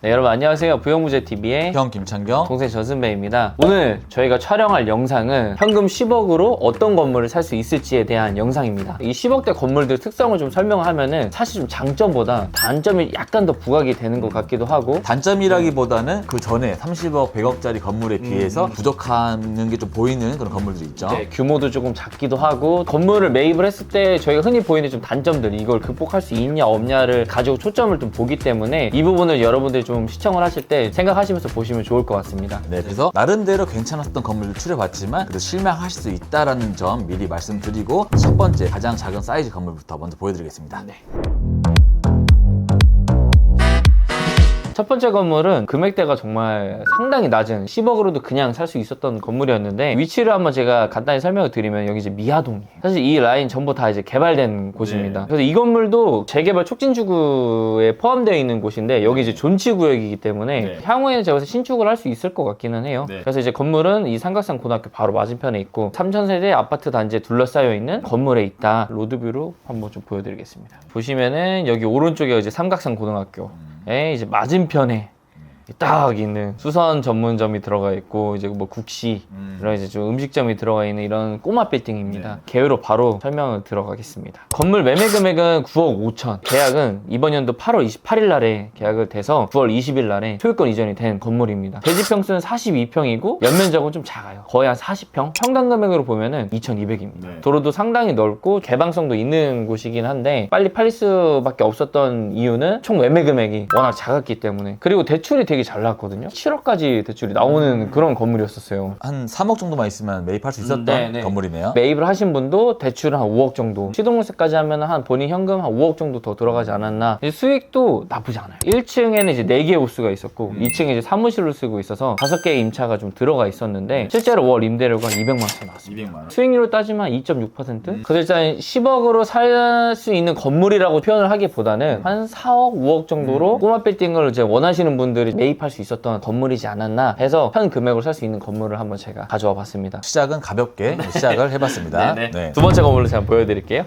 네, 여러분 안녕하세요. 부영무제TV의 형 김창경 동생 전승배입니다. 오늘 저희가 촬영할 영상은 현금 10억으로 어떤 건물을 살 수 있을지에 대한 영상입니다. 이 10억대 건물들 특성을 좀 설명하면은 사실 좀 장점보다 단점이 약간 더 부각이 되는 것 같기도 하고, 단점이라기보다는 그 전에 30억, 100억짜리 건물에 비해서 부족한 게 좀 보이는 그런 건물들이 있죠. 네, 규모도 조금 작기도 하고, 건물을 매입을 했을 때 저희가 흔히 보이는 좀 단점들, 이걸 극복할 수 있냐 없냐를 가지고 초점을 좀 보기 때문에 이 부분을 여러분들이 좀 시청을 하실 때 생각하시면서 보시면 좋을 것 같습니다. 네, 그래서 나름대로 괜찮았던 건물을 추려봤지만 그래도 실망하실 수 있다는 점 미리 말씀드리고, 첫 번째 가장 작은 사이즈 건물부터 먼저 보여드리겠습니다. 네. 첫 번째 건물은 금액대가 정말 상당히 낮은 10억으로도 그냥 살 수 있었던 건물이었는데, 위치를 한번 제가 간단히 설명을 드리면 여기 이제 미아동이에요. 사실 이 라인 전부 다 이제 개발된 곳입니다. 그래서 이 건물도 재개발 촉진지구에 포함되어 있는 곳인데, 여기 이제 존치구역이기 때문에 향후에는 제가 신축을 할 수 있을 것 같기는 해요. 그래서 이제 건물은 이 삼각산 고등학교 바로 맞은편에 있고 3000세대 아파트 단지에 둘러싸여 있는 건물에 있다. 로드뷰로 한번 좀 보여드리겠습니다. 보시면은 여기 오른쪽에 이제 삼각산 고등학교 이제 맞은편에 딱 있는 수선 전문점이 들어가 있고, 이제 뭐 국시 이런 이제 좀 음식점이 들어가 있는 이런 꼬마 빌딩입니다. 개요로 바로 설명을 들어가겠습니다. 건물 매매 금액은 9억 5천. 계약은 이번 연도 8월 28일 날에 계약을 돼서 9월 20일 날에 소유권 이전이 된 건물입니다. 대지 평수는 42평이고 연면적은 좀 작아요. 거의 한 40평. 평당 금액으로 보면은 2,200입니다. 도로도 상당히 넓고 개방성도 있는 곳이긴 한데 빨리 팔릴 수밖에 없었던 이유는 총 매매 금액이 워낙 작았기 때문에, 그리고 대출이 되게 잘 나왔거든요. 7억까지 대출이 나오는 그런 건물이었었어요. 한 3억 정도만 있으면 매입할 수 있었던 건물이네요. 매입을 하신 분도 대출은 한 5억 정도, 시동물세까지 하면 한 본인 현금 한 5억 정도 더 들어가지 않았나. 수익도 나쁘지 않아요. 1층에는 이제 4개의 호수가 있었고 2층에 이제 사무실로 쓰고 있어서 5개의 임차가 좀 들어가 있었는데, 실제로 월 임대료가 200만 원 나왔습니다. 200만 원. 수익률로 따지면 2.6%? 그래서 일단 10억으로 살 수 있는 건물이라고 표현을 하기보다는 한 4억, 5억 정도로 꼬마 빌딩을 이제 원하시는 분들이 매입할 수 있었던 건물이지 않았나 해서 현 금액으로 살 수 있는 건물을 한번 제가 가져와 봤습니다. 시작은 가볍게 시작을 해봤습니다. 네. 두 번째 건물로 제가 보여드릴게요.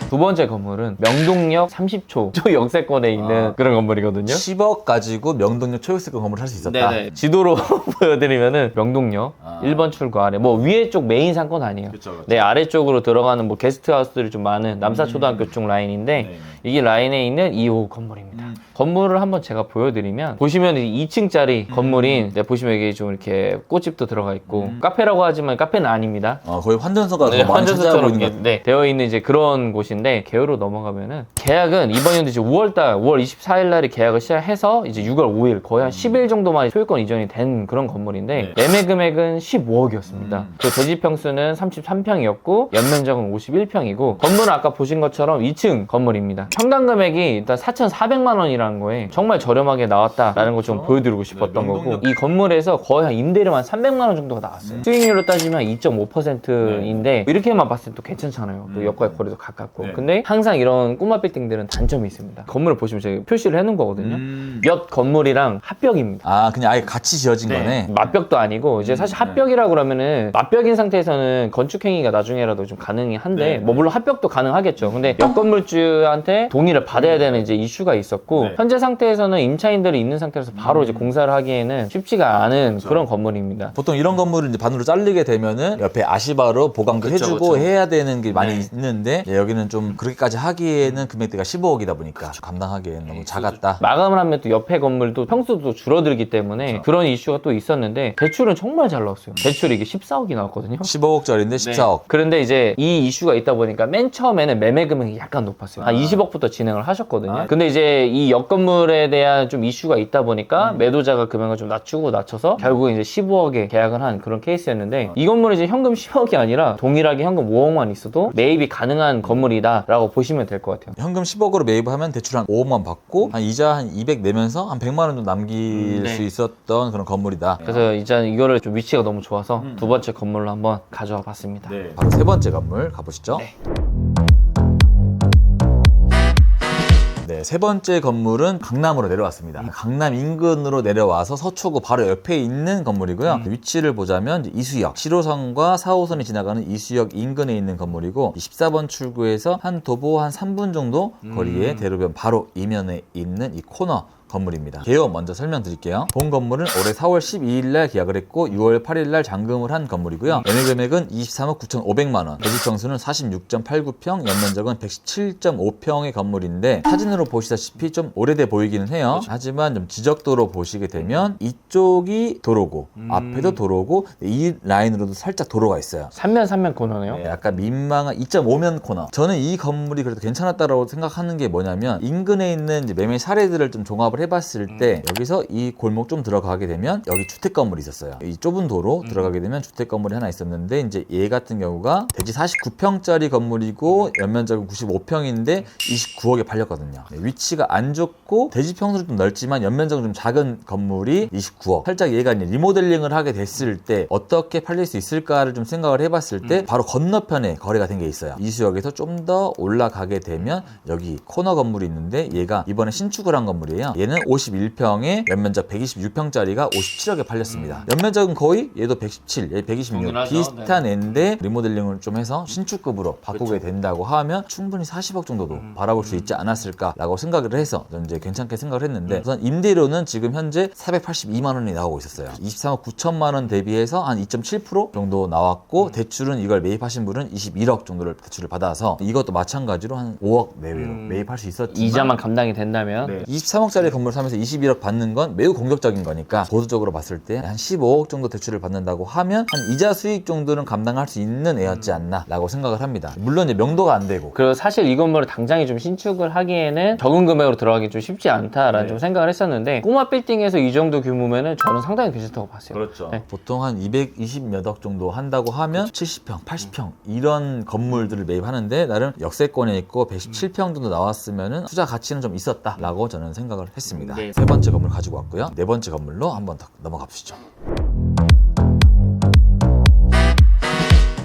두 번째 건물은 명동역 30초 초역세권에 있는 그런 건물이거든요. 10억 가지고 명동역 초역세권 건물을 살 수 있었다. 지도로 보여드리면은 명동역 1번 출구 아래, 뭐 위에 쪽 메인 상권 아니에요. 그쵸. 네, 아래쪽으로 들어가는 뭐 게스트하우스들이 좀 많은 남사초등학교 쪽 라인인데 이게 라인에 있는 2호 건물입니다. 건물을 한번 제가 보여드리면, 보시면 2층짜리 건물인, 보시면 이게 좀 이렇게 꽃집도 들어가 있고 카페라고 하지만 카페는 아닙니다. 거의 환전소가 더 많이 찾아오고 있는 것. 되어 있는 이제 그런 곳인데, 개요로 넘어가면은 계약은 이번 연도 이제 5월 24일 날에 계약을 시작해서 이제 6월 5일 거의 한 10일 정도 만에 소유권 이전이 된 그런 건물인데, 매매 금액은 15억이었습니다. 그 대지 평수는 33평이었고 연면적은 51평이고 건물은 아까 보신 것처럼 2층 건물입니다. 평당 금액이 일단 4,400만 원이라는 거에 정말 저렴하게 나왔다라는 걸 좀 보여드리고 싶었던 거고, 이 건물에서 거의 한 임대료 한 300만 원 정도가 나왔어요. 수익률로 따지면 2.5%인데 이렇게만 봤을 때 또 괜찮잖아요. 또 역과의 거리도 가깝고. 근데 항상 이런 꼬마 빌딩들은 단점이 있습니다. 건물을 보시면 제가 표시를 해놓은 거거든요. 몇 건물이랑 합벽입니다. 그냥 아예 같이 지어진 거네. 맞벽도 아니고, 이제 사실 합벽이라 그러면은 맞벽인 상태에서는 건축행위가 나중에라도 좀 가능이 한데, 뭐 물론 합벽도 가능하겠죠. 근데 옆 건물주한테 동의를 받아야 되는 이제 이슈가 있었고, 현재 상태에서는 임차인들이 있는 상태에서 바로 이제 공사를 하기에는 쉽지가 않은 그런 건물입니다. 보통 이런 건물을 이제 반으로 잘리게 되면은 옆에 아시바로 보강도 해주고 해야 되는 게 많이 있는데, 여기는 좀 그렇게까지 하기에는 금액대가 15억이다 보니까 감당하기에는 너무 작았다. 마감을 하면 또 옆에 건물도 평수도 줄어들기 때문에 그런 이슈가 또 있었는데, 대출은 정말 잘 나왔어요. 대출이 이게 14억이 나왔거든요. 15억짜리인데 14억. 그런데 이제 이 이슈가 있다 보니까 맨 처음에는 매매 금액이 약간 높았어요. 한 20억부터 진행을 하셨거든요. 근데 이제 이 옆 건물에 대한 좀 이슈가 있다 보니까 매도자가 금액을 좀 낮춰서 결국 이제 15억에 계약을 한 그런 케이스였는데, 이 건물은 이제 현금 10억이 아니라 동일하게 현금 5억만 있어도 매입이 가능한 건물이다라고 보시면 될 것 같아요. 현금 10억으로 매입하면 대출 한 5억만 받고 한 이자 한 200 내면서 한 100만 원 정도 남길 수 있었던 그런 건물이다. 그래서 이제 이거를 좀 위치가 너무 좋아서 두 번째 건물로 한번 가져와 봤습니다. 바로 세 번째 건물 가보시죠. 네, 세 번째 건물은 강남으로 내려왔습니다. 강남 인근으로 내려와서 서초구 바로 옆에 있는 건물이고요. 위치를 보자면 이제 이수역, 7호선과 4호선이 지나가는 이수역 인근에 있는 건물이고 14번 출구에서 한 도보 한 3분 정도 거리에 대로변 바로 이면에 있는 이 코너 건물입니다. 개요 먼저 설명드릴게요. 본 건물은 올해 4월 12일 날 계약을 했고 6월 8일 날 잔금을 한 건물이고요. 매매 금액은 23억 9,500만 원, 대지 평수는 46.89평, 연면적은 117.5평의 건물인데 사진으로 보시다시피 좀 오래돼 보이기는 해요. 하지만 좀 지적도로 보시게 되면 이쪽이 도로고 앞에도 도로고 이 라인으로도 살짝 도로가 있어요. 삼면 코너네요. 네, 약간 민망한 2.5면 코너. 저는 이 건물이 그래도 괜찮았다고 생각하는 게 뭐냐면 인근에 있는 이제 매매 사례들을 좀 종합을 해봤을 때 여기서 이 골목 좀 들어가게 되면 여기 주택 건물이 있었어요. 이 좁은 도로 들어가게 되면 주택 건물이 하나 있었는데 이제 얘 같은 경우가 대지 49평짜리 건물이고 연면적은 95평인데 29억에 팔렸거든요. 네, 위치가 안 좋고 대지 평수는 좀 넓지만 연면적은 좀 작은 건물이 29억. 살짝 얘가 이제 리모델링을 하게 됐을 때 어떻게 팔릴 수 있을까를 좀 생각을 해봤을 때 바로 건너편에 거래가 된 게 있어요. 이수역에서 좀 더 올라가게 되면 여기 코너 건물이 있는데 얘가 이번에 신축을 한 건물이에요. 얘는 51평에 연면적 126평짜리가 57억에 팔렸습니다. 연면적은 거의 얘도 117, 얘 126 동일하죠. 비슷한 애인데 리모델링을 좀 해서 신축급으로 바꾸게 된다고 하면 충분히 40억 정도도 바라볼 수 있지 않았을까라고 생각을 해서 저는 이제 괜찮게 생각을 했는데 우선 임대료는 지금 현재 482만 원이 나오고 있었어요. 23억 9천만 원 대비해서 한 2.7% 정도 나왔고 대출은 이걸 매입하신 분은 21억 정도를 대출을 받아서 이것도 마찬가지로 한 5억 내외로 매입할 수 있었지만 이자만 감당이 된다면 네. 23억짜리 건물 사면서 21억 받는 건 매우 공격적인 거니까 보수적으로 봤을 때 한 15억 정도 대출을 받는다고 하면 한 이자 수익 정도는 감당할 수 있는 애였지 않나 라고 생각을 합니다. 물론 이제 명도가 안 되고 그리고 사실 이 건물을 당장에 좀 신축을 하기에는 적은 금액으로 들어가기 좀 쉽지 않다라는 좀 생각을 했었는데 꼬마 빌딩에서 이 정도 규모면은 저는 상당히 괜찮다고 봤어요. 그렇죠. 네. 보통 한 220 몇 억 정도 한다고 하면 70평, 80평 이런 건물들을 매입하는데 나름 역세권에 있고 117평 정도 나왔으면은 투자 가치는 좀 있었다라고 저는 생각을 했습니다. 네. 세 번째 건물 가지고 왔고요. 네 번째 건물로 한번 더 넘어가 보시죠.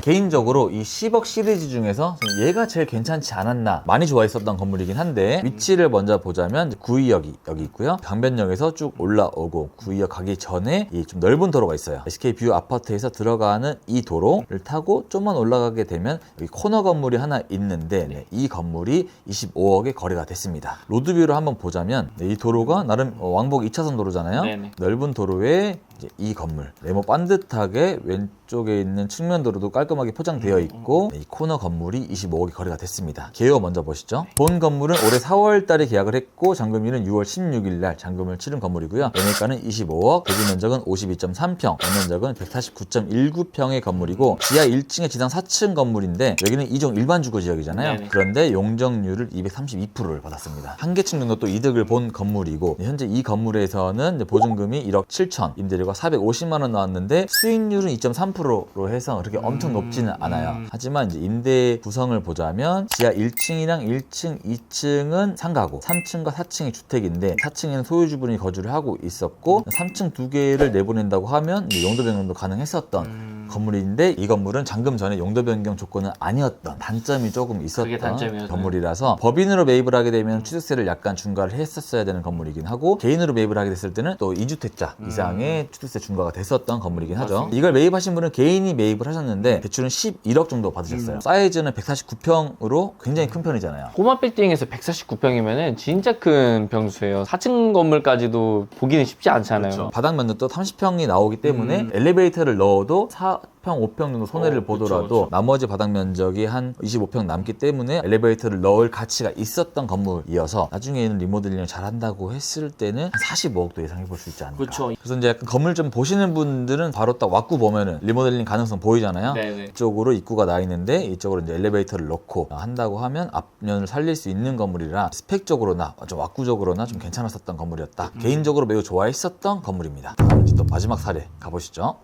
개인적으로 이 10억 시리즈 중에서 얘가 제일 괜찮지 않았나 많이 좋아했었던 건물이긴 한데 위치를 먼저 보자면 구의역이 여기 있고요. 강변역에서 쭉 올라오고 구의역 가기 전에 이 좀 넓은 도로가 있어요. SK뷰 아파트에서 들어가는 이 도로를 타고 좀만 올라가게 되면 여기 코너 건물이 하나 있는데 네, 이 건물이 25억에 거래가 됐습니다. 로드뷰를 한번 보자면 네, 이 도로가 나름 왕복 2차선 도로잖아요. 네네. 넓은 도로에 이제 이 건물 네모 반듯하게 왼쪽에 있는 측면 도로도 깔끔하게 포장되어 있고 이 코너 건물이 25억에 거래가 됐습니다. 개요 먼저 보시죠. 본 건물은 올해 4월 달에 계약을 했고 잔금일은 6월 16일 날 잔금을 치른 건물이고요. 매매가는 25억, 대지 면적은 52.3평, 연면적은 149.19평의 건물이고 지하 1층에 지상 4층 건물인데 여기는 2종 일반 주거 지역이잖아요. 네네. 그런데 용적률을 232%를 받았습니다. 한 개층 정도 또 이득을 본 건물이고 현재 이 건물에서는 보증금이 1억 7천, 임대료가 450만 원 나왔는데 수익률은 2.3%로 해서 그렇게 엄청 높지는 않아요. 하지만 이제 임대 구성을 보자면 지하 1층이랑 1층, 2층은 상가고 3층과 4층이 주택인데 4층에는 소유주분이 거주를 하고 있었고 3층 2개를 내보낸다고 하면 이제 용도 변경도 가능했었던 건물인데 이 건물은 잔금 전에 용도 변경 조건은 아니었던 단점이 조금 그게 있었던 단점이었어요. 건물이라서 법인으로 매입을 하게 되면 취득세를 약간 중과를 했었어야 되는 건물이긴 하고 개인으로 매입을 하게 됐을 때는 또 2주택자 이상의 취득세 중과가 됐었던 건물이긴 하죠. 이걸 매입하신 분은 개인이 매입을 하셨는데 대출은 11억 정도 받으셨어요. 사이즈는 149평으로 굉장히 큰 편이잖아요. 꼬마 빌딩에서 149평이면은 진짜 큰 평수예요. 4층 건물까지도 보기는 쉽지 않잖아요. 바닥 면적도 30평이 나오기 때문에 엘리베이터를 넣어도 4평, 5평 정도 손해를 보더라도 그쵸. 나머지 바닥 면적이 한 25평 남기 때문에 엘리베이터를 넣을 가치가 있었던 건물이어서 나중에는 리모델링을 잘 한다고 했을 때는 한 45억도 예상해 볼 수 있지 않을까. 그쵸. 그래서 이제 약간 건물 좀 보시는 분들은 바로 딱 왁구 보면은 리모델링 가능성 보이잖아요. 네네. 이쪽으로 입구가 나 있는데 이쪽으로 이제 엘리베이터를 넣고 한다고 하면 앞면을 살릴 수 있는 건물이라 스펙적으로나 좀 왁구적으로나 좀 괜찮았었던 건물이었다. 개인적으로 매우 좋아했었던 건물입니다. 다음 이제 또 마지막 사례 가보시죠.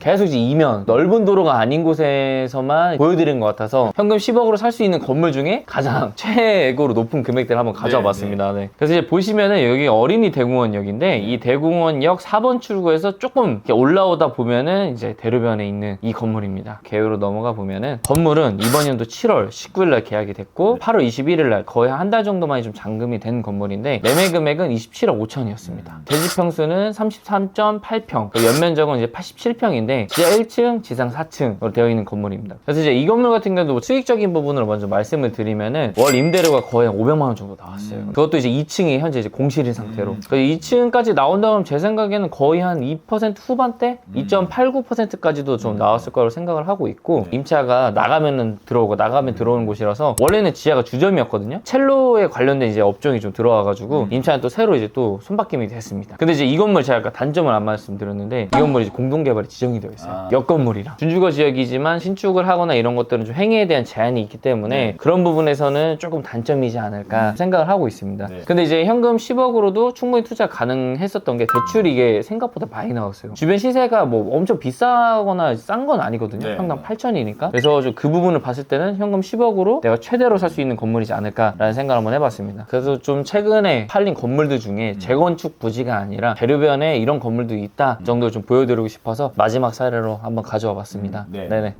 계속 이제 이면 넓은 도로가 아닌 곳에서만 보여드린 것 같아서 현금 10억으로 살 수 있는 건물 중에 가장 최고로 높은 금액대를 한번 가져와 봤습니다. 네. 그래서 이제 보시면은 여기 어린이 대공원역인데 이 대공원역 4번 출구에서 조금 이렇게 올라오다 보면은 이제 대로변에 있는 이 건물입니다. 개요로 넘어가 보면은 건물은 이번 연도 7월 19일 날 계약이 됐고 8월 21일 날 거의 한 달 정도 만에 좀 잔금이 된 건물인데 매매 금액은 27억 5천이었습니다. 대지 평수는 33.8평, 연면적은 이제 87평인데 지하 1층, 지상 4층으로 되어 있는 건물입니다. 그래서 이제 이 건물 같은 경우도 뭐 수익적인 부분을 먼저 말씀을 드리면은 월 임대료가 거의 한 500만 원 정도 나왔어요. 그것도 이제 2층이 현재 이제 공실인 상태로. 2층까지 나온다면 제 생각에는 거의 한 2% 후반대, 2.89%까지도 좀 나왔을 거라고 생각을 하고 있고 임차가 나가면은 들어오고 나가면 들어오는 곳이라서 원래는 지하가 주점이었거든요. 첼로에 관련된 이제 업종이 좀 들어와가지고 임차는 또 새로 이제 또 손바뀜이 됐습니다. 근데 이제 이 건물 제가 아까 단점을 안 말씀드렸는데 이 건물이 이제 공동개발이 지정이 되어 있어요. 옆 건물이랑 준주거 지역이지만 신축을 하거나 이런 것들은 좀 행위에 대한 제한이 있기 때문에 그런 부분에서는 조금 단점이지 않을까 생각을 하고 있습니다. 근데 이제 현금 10억으로도 충분히 투자 가능했었던 게 대출이 이게 생각보다 많이 나왔어요. 주변 시세가 뭐 엄청 비싸거나 싼 건 아니거든요. 평당 8천이니까. 그래서 좀 그 부분을 봤을 때는 현금 10억으로 내가 최대로 살 수 있는 건물이지 않을까라는 생각을 한번 해봤습니다. 그래서 좀 최근에 팔린 건물들 중에 재건축 부지가 아니라 대로변에 이런 건물도 있다 정도를 좀 보여드리고 싶어서 마지막 사례로 한번 가져와 봤습니다. 네네.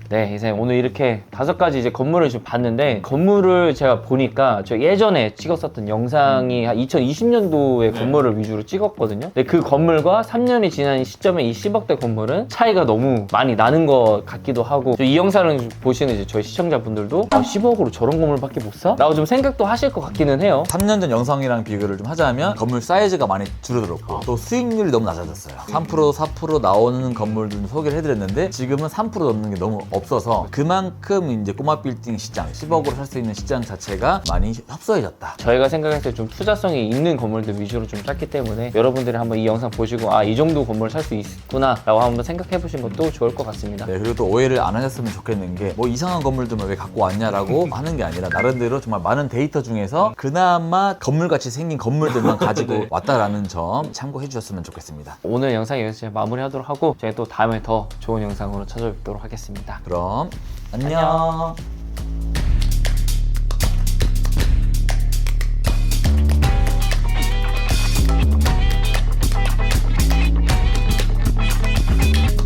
네, 이제 오늘 이렇게 5가지 이제 건물을 좀 봤는데 건물을 제가 보니까 저 예전에 찍었었던 영상이 한 2020년도의 건물을 위주로 찍었거든요. 근데 그 건물과 3년이 지난 시점에 이 10억대 건물은 차이가 너무 많이 나는 것 같기도 하고 이 영상을 보시는 이제 저희 시청자분들도 10억으로 저런 건물밖에 못 사? 라고 좀 생각도 하실 것 같기는 해요. 3년 전 영상이랑 비교를 좀 하자면 건물 사이즈가 많이 줄어들었고 또 수익률이 너무 낮아졌어요. 3% 4% 나오는 건물들 소개를 해드렸는데 지금은 3% 넘는 게 너무 없어서 그만큼 이제 꼬마 빌딩 시장 10억으로 살 수 있는 시장 자체가 많이 협소해졌다. 저희가 생각했을 때 좀 투자성이 있는 건물들 위주로 좀 짰기 때문에 여러분들이 한번 이 영상 보시고 이 정도 건물 살 수 있구나 라고 한번 생각해 보신 것도 좋을 것 같습니다. 네, 그리고 또 오해를 안 하셨으면 좋겠는 게 뭐 이상한 건물들만 왜 갖고 왔냐라고 하는 게 아니라 나름대로 정말 많은 데이터 중에서 그나마 건물같이 생긴 건물들만 가지고 왔다라는 점 참고해 주셨으면 좋겠습니다. 오늘 영상 여기서 마무리하도록 하고 저희 또 다음에 더 좋은 영상으로 찾아뵙도록 하겠습니다. 그럼 안녕.